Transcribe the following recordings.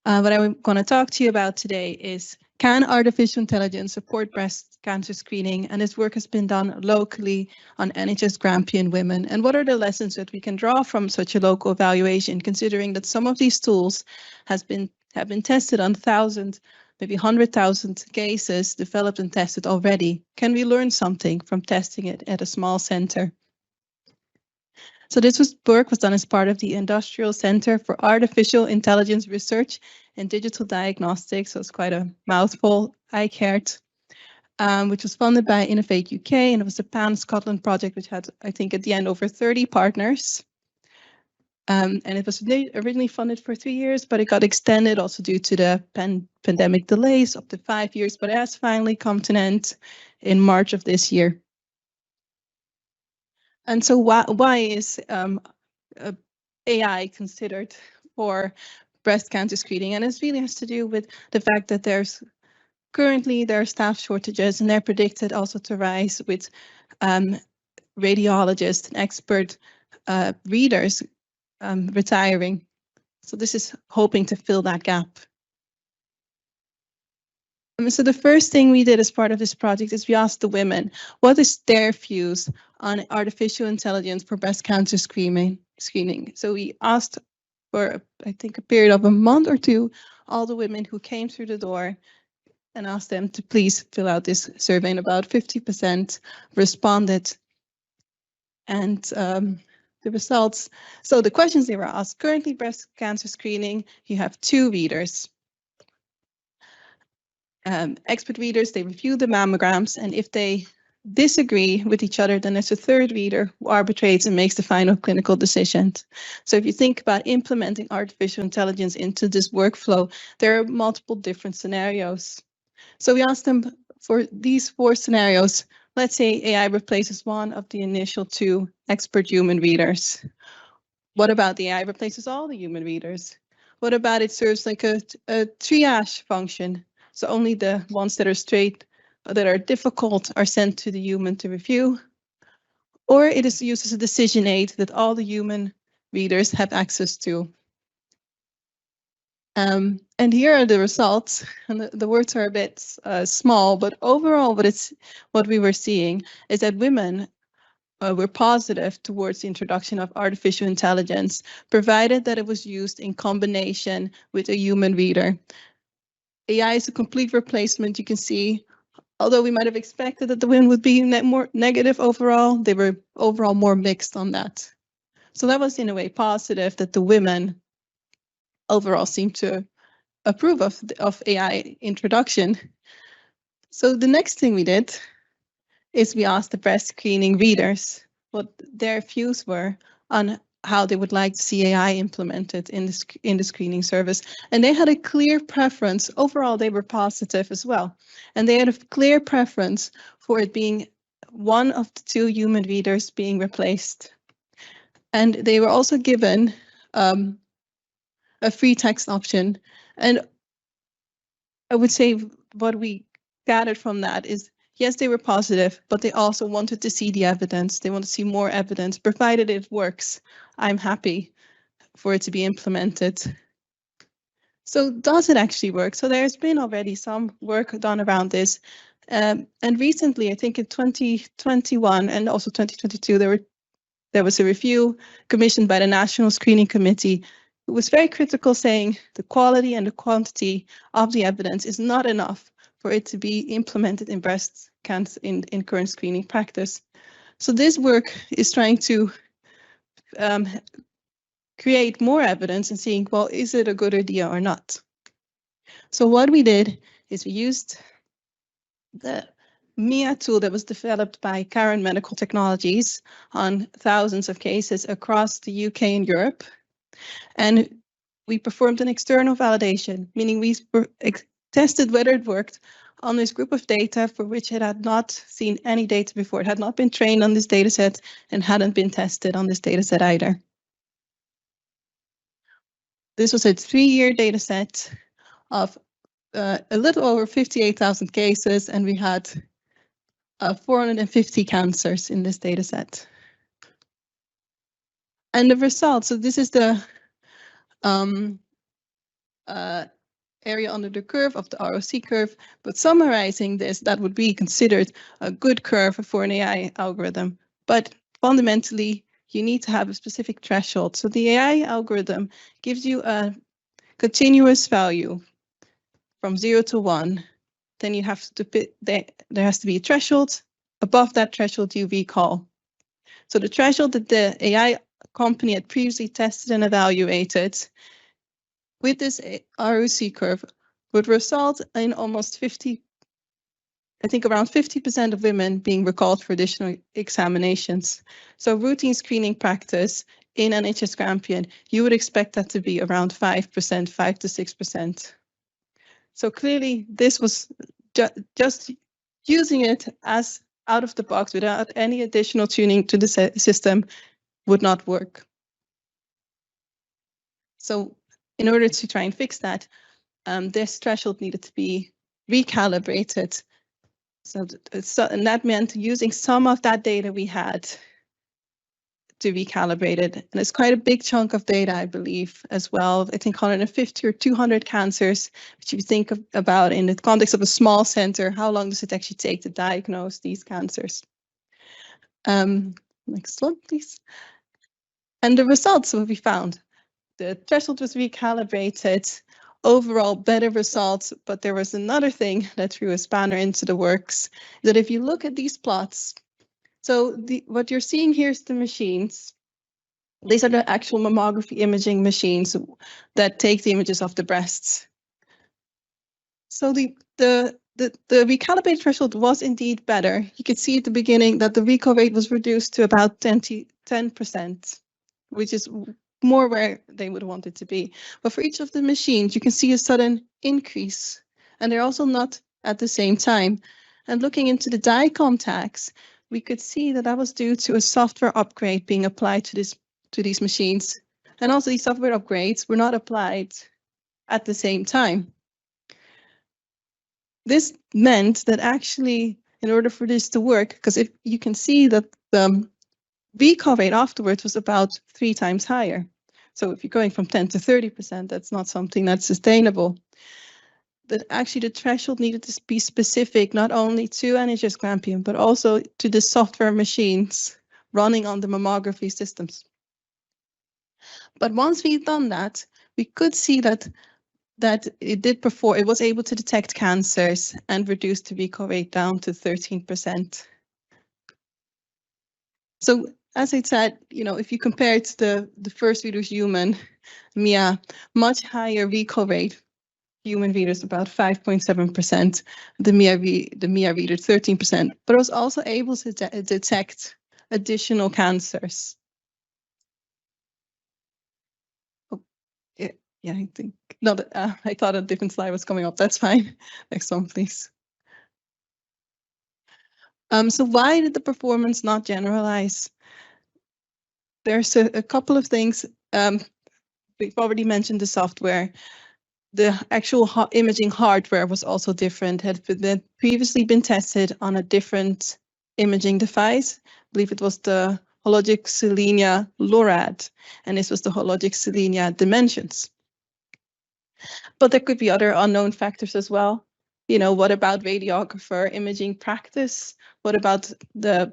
What I'm going to talk to you about today is, can artificial intelligence support breast cancer screening? And this work has been done locally on NHS Grampian women. And what are the lessons that we can draw from such a local evaluation, considering that some of these tools have been tested on thousands, maybe 100,000 cases developed and tested already? Can we learn something from testing it at a small center? So this work was done as part of the Industrial Centre for Artificial Intelligence Research and Digital Diagnostics. So it's quite a mouthful, iCAIRD, which was funded by Innovate UK, and it was a pan-Scotland project which had, I think, at the end over 30 partners. And it was originally funded for 3 years, but it got extended also due to the pandemic delays up to 5 years, but it has finally come to an end in March of this year. And so why is AI considered for breast cancer screening? And it really has to do with the fact that currently there are staff shortages, and they're predicted also to rise with radiologists and expert readers retiring. So this is hoping to fill that gap. So the first thing we did as part of this project is we asked the women, what is their views on artificial intelligence for breast cancer screening? So we asked for, I think, a period of a month or two, all the women who came through the door, and asked them to please fill out this survey, and about 50% responded. And the results, so the questions they were asked: currently breast cancer screening, you have 2 readers. Expert readers, they review the mammograms, and if they disagree with each other, then there's a 3rd reader who arbitrates and makes the final clinical decision. So if you think about implementing artificial intelligence into this workflow, there are multiple different scenarios. So we asked them, for these 4 scenarios, let's say AI replaces one of the initial 2 expert human readers. What about the AI replaces all the human readers? What about it serves like a triage function? So only the ones that are difficult are sent to the human to review. Or it is used as a decision aid that all the human readers have access to. And here are the results. And the words are a bit small, but overall what we were seeing is that women were positive towards the introduction of artificial intelligence, provided that it was used in combination with a human reader. AI is a complete replacement, you can see. Although we might have expected that the women would be more negative overall, they were overall more mixed on that. So that was in a way positive, that the women overall seemed to approve of AI introduction. So the next thing we did is we asked the breast screening readers what their views were on how they would like to see AI implemented in the screening service. And they had a clear preference. Overall, they were positive as well. And they had a clear preference for it being one of the 2 human readers being replaced. And they were also given a free text option. And I would say what we gathered from that is, yes, they were positive, but they also wanted to see the evidence. They want to see more evidence. Provided it works, I'm happy for it to be implemented. So does it actually work? So there's been already some work done around this. And recently, I think in 2021 and also 2022, there was a review commissioned by the National Screening Committee, who was very critical, saying the quality and the quantity of the evidence is not enough for it to be implemented in breast cancer in current screening practice. So this work is trying to create more evidence and seeing, well, is it a good idea or not? So what we did is we used the MIA tool that was developed by Karen Medical Technologies on thousands of cases across the UK and Europe. And we performed an external validation, meaning we tested whether it worked on this group of data for which it had not seen any data before. It had not been trained on this data set and hadn't been tested on this data set either. This was a 3-year data set of a little over 58,000 cases, and we had 450 cancers in this data set. And the results, so this is the area under the curve of the ROC curve, but summarizing this, that would be considered a good curve for an AI algorithm. But fundamentally, you need to have a specific threshold. So the AI algorithm gives you a continuous value from 0 to 1. Then you have to fit, there has to be a threshold. Above that threshold, you recall. So the threshold that the AI company had previously tested and evaluated with this ROC curve would result in almost 50, I think around 50% of women being recalled for additional examinations. So routine screening practice in NHS Grampian, you would expect that to be around 5%, 5 to 6%. So clearly this was just using it as out of the box without any additional tuning to the system would not work. So in order to try and fix that, this threshold needed to be recalibrated. And that meant using some of that data we had to recalibrate it. And it's quite a big chunk of data, I believe, as well. I think 150 or 200 cancers, which you think about in the context of a small center, how long does it actually take to diagnose these cancers? Next one, please. And the results, what we found. The threshold was recalibrated, overall better results, but there was another thing that threw a spanner into the works, that if you look at these plots, so what you're seeing here is the machines. These are the actual mammography imaging machines that take the images of the breasts. So the recalibrated threshold was indeed better. You could see at the beginning that the recall rate was reduced to about 10%, which is more where they would want it to be. But for each of the machines, you can see a sudden increase, and they're also not at the same time. And looking into the DICOM tags, we could see that that was due to a software upgrade being applied to these machines. And also these software upgrades were not applied at the same time. This meant that actually, in order for this to work, because if you can see that the recall rate afterwards was about 3 times higher. So if you're going from 10 to 30%, that's not something that's sustainable. That actually the threshold needed to be specific, not only to NHS Grampian, but also to the software machines running on the mammography systems. But once we've done that, we could see that it did perform, it was able to detect cancers and reduce the recall rate down to 13%. So as I said, if you compare it to the first reader's human, MIA, much higher recall rate. Human readers about 5.7%, the MIA reader 13%, but it was also able to detect additional cancers. Oh, yeah, I think, no, I thought a different slide was coming up, that's fine. Next one, please. So why did the performance not generalize? There's a couple of things. We've already mentioned the software. The actual imaging hardware was also different, had previously been tested on a different imaging device. I believe it was the Hologic Selenia LORAD, and this was the Hologic Selenia Dimensions. But there could be other unknown factors as well. What about radiographer imaging practice? What about the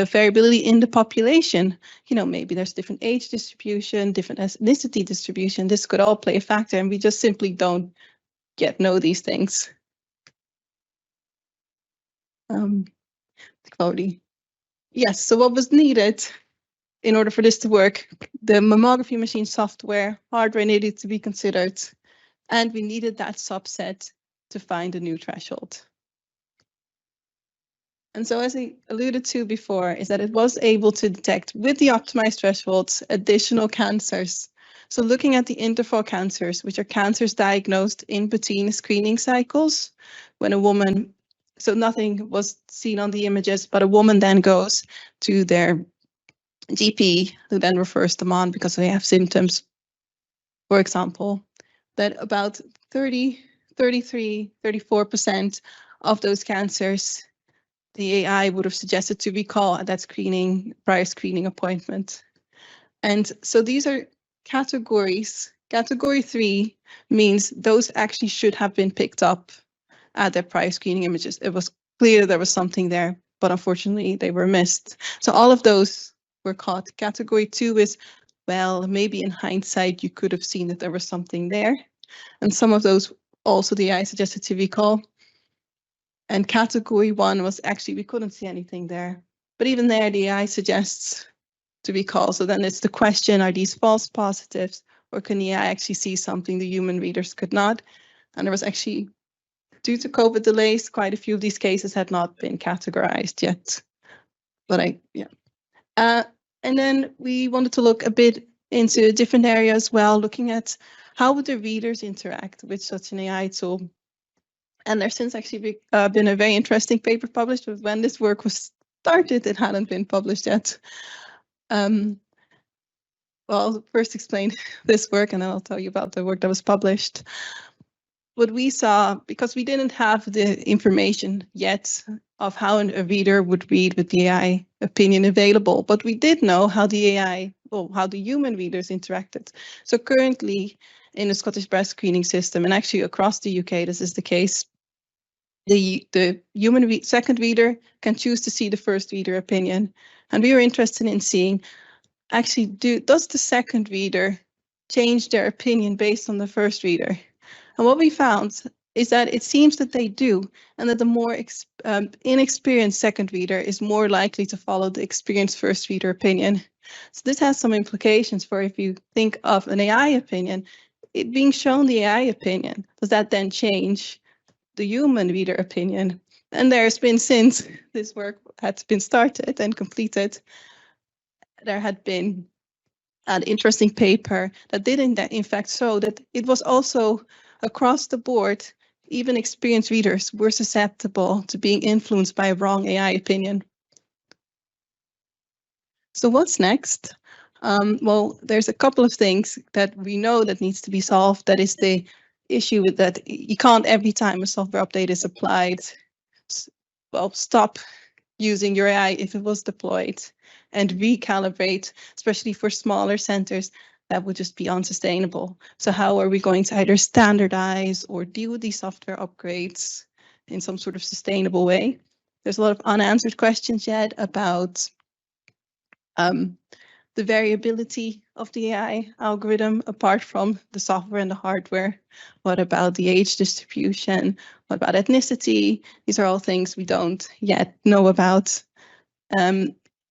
variability in the population? Maybe there's different age distribution, different ethnicity distribution. This could all play a factor, and we just simply don't yet know these things. Yes, so what was needed in order for this to work? The mammography machine software, hardware needed to be considered, and we needed that subset to find a new threshold. And so as I alluded to before, is that it was able to detect with the optimized thresholds additional cancers. So looking at the interval cancers, which are cancers diagnosed in between screening cycles, when a woman, so nothing was seen on the images, but a woman then goes to their GP, who then refers them on because they have symptoms, for example, that about 33-34% of those cancers the AI would have suggested to recall at that prior screening appointment. And so these are categories Category 3 means those actually should have been picked up at their prior screening images. It was clear there was something there, but unfortunately they were missed. So all of those were caught. Category 2 is, well, maybe in hindsight you could have seen that there was something there. And some of those also the AI suggested to recall. And category 1 was actually, we couldn't see anything there. But even there, the AI suggests to recall. So then it's the question, are these false positives, or can the AI actually see something the human readers could not? And there was actually, due to COVID delays, quite a few of these cases had not been categorized yet. But and then we wanted to look a bit into a different area as well, looking at how would the readers interact with such an AI tool. And there's since actually been a very interesting paper published, but when this work was started, it hadn't been published yet. Well, I'll first explain this work and then I'll tell you about the work that was published. What we saw, because we didn't have the information yet of how a reader would read with the AI opinion available, but we did know how the AI, or how the human readers interacted. So currently in the Scottish breast screening system, and actually across the UK, this is the case, the human second reader can choose to see the first reader opinion. And we were interested in seeing, actually, does the second reader change their opinion based on the first reader? And what we found is that it seems that they do, and that the more inexperienced second reader is more likely to follow the experienced first reader opinion. So this has some implications for if you think of an AI opinion, it being shown the AI opinion, does that then change the human reader opinion? And there's been, since this work had been started and completed, there had been an interesting paper that did in fact show that it was also across the board, even experienced readers were susceptible to being influenced by a wrong AI opinion. So what's next? Well, there's a couple of things that we know that needs to be solved. That is the issue with that you can't, every time a software update is applied, well, stop using your AI if it was deployed and recalibrate, especially for smaller centers. That would just be unsustainable. So how are we going to either standardize or deal with these software upgrades in some sort of sustainable way? There's a lot of unanswered questions yet about the variability of the AI algorithm apart from the software and the hardware. What about the age distribution? What about ethnicity? These are all things we don't yet know about.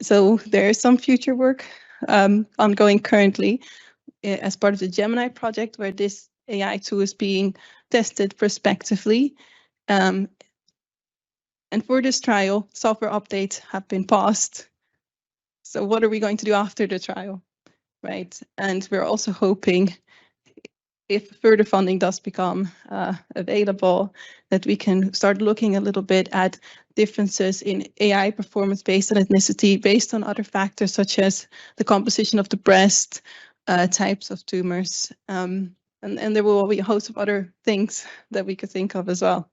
So there is some future work ongoing currently as part of the Gemini project, where this AI tool is being tested prospectively. And for this trial, software updates have been paused. So what are we going to do after the trial, right? And we're also hoping, if further funding does become available, that we can start looking a little bit at differences in AI performance based on ethnicity, based on other factors such as the composition of the breast, types of tumors, and there will be a host of other things that we could think of as well.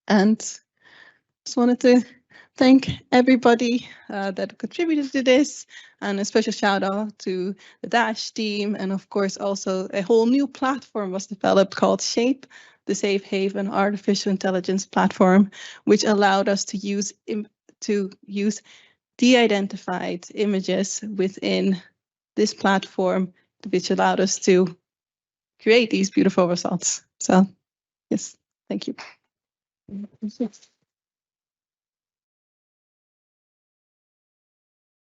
And just wanted to thank everybody that contributed to this, and a special shout out to the Dash team. And of course, also a whole new platform was developed called Shape, the Safe Haven Artificial Intelligence platform, which allowed us to use de-identified images within this platform, which allowed us to create these beautiful results. So yes, thank you.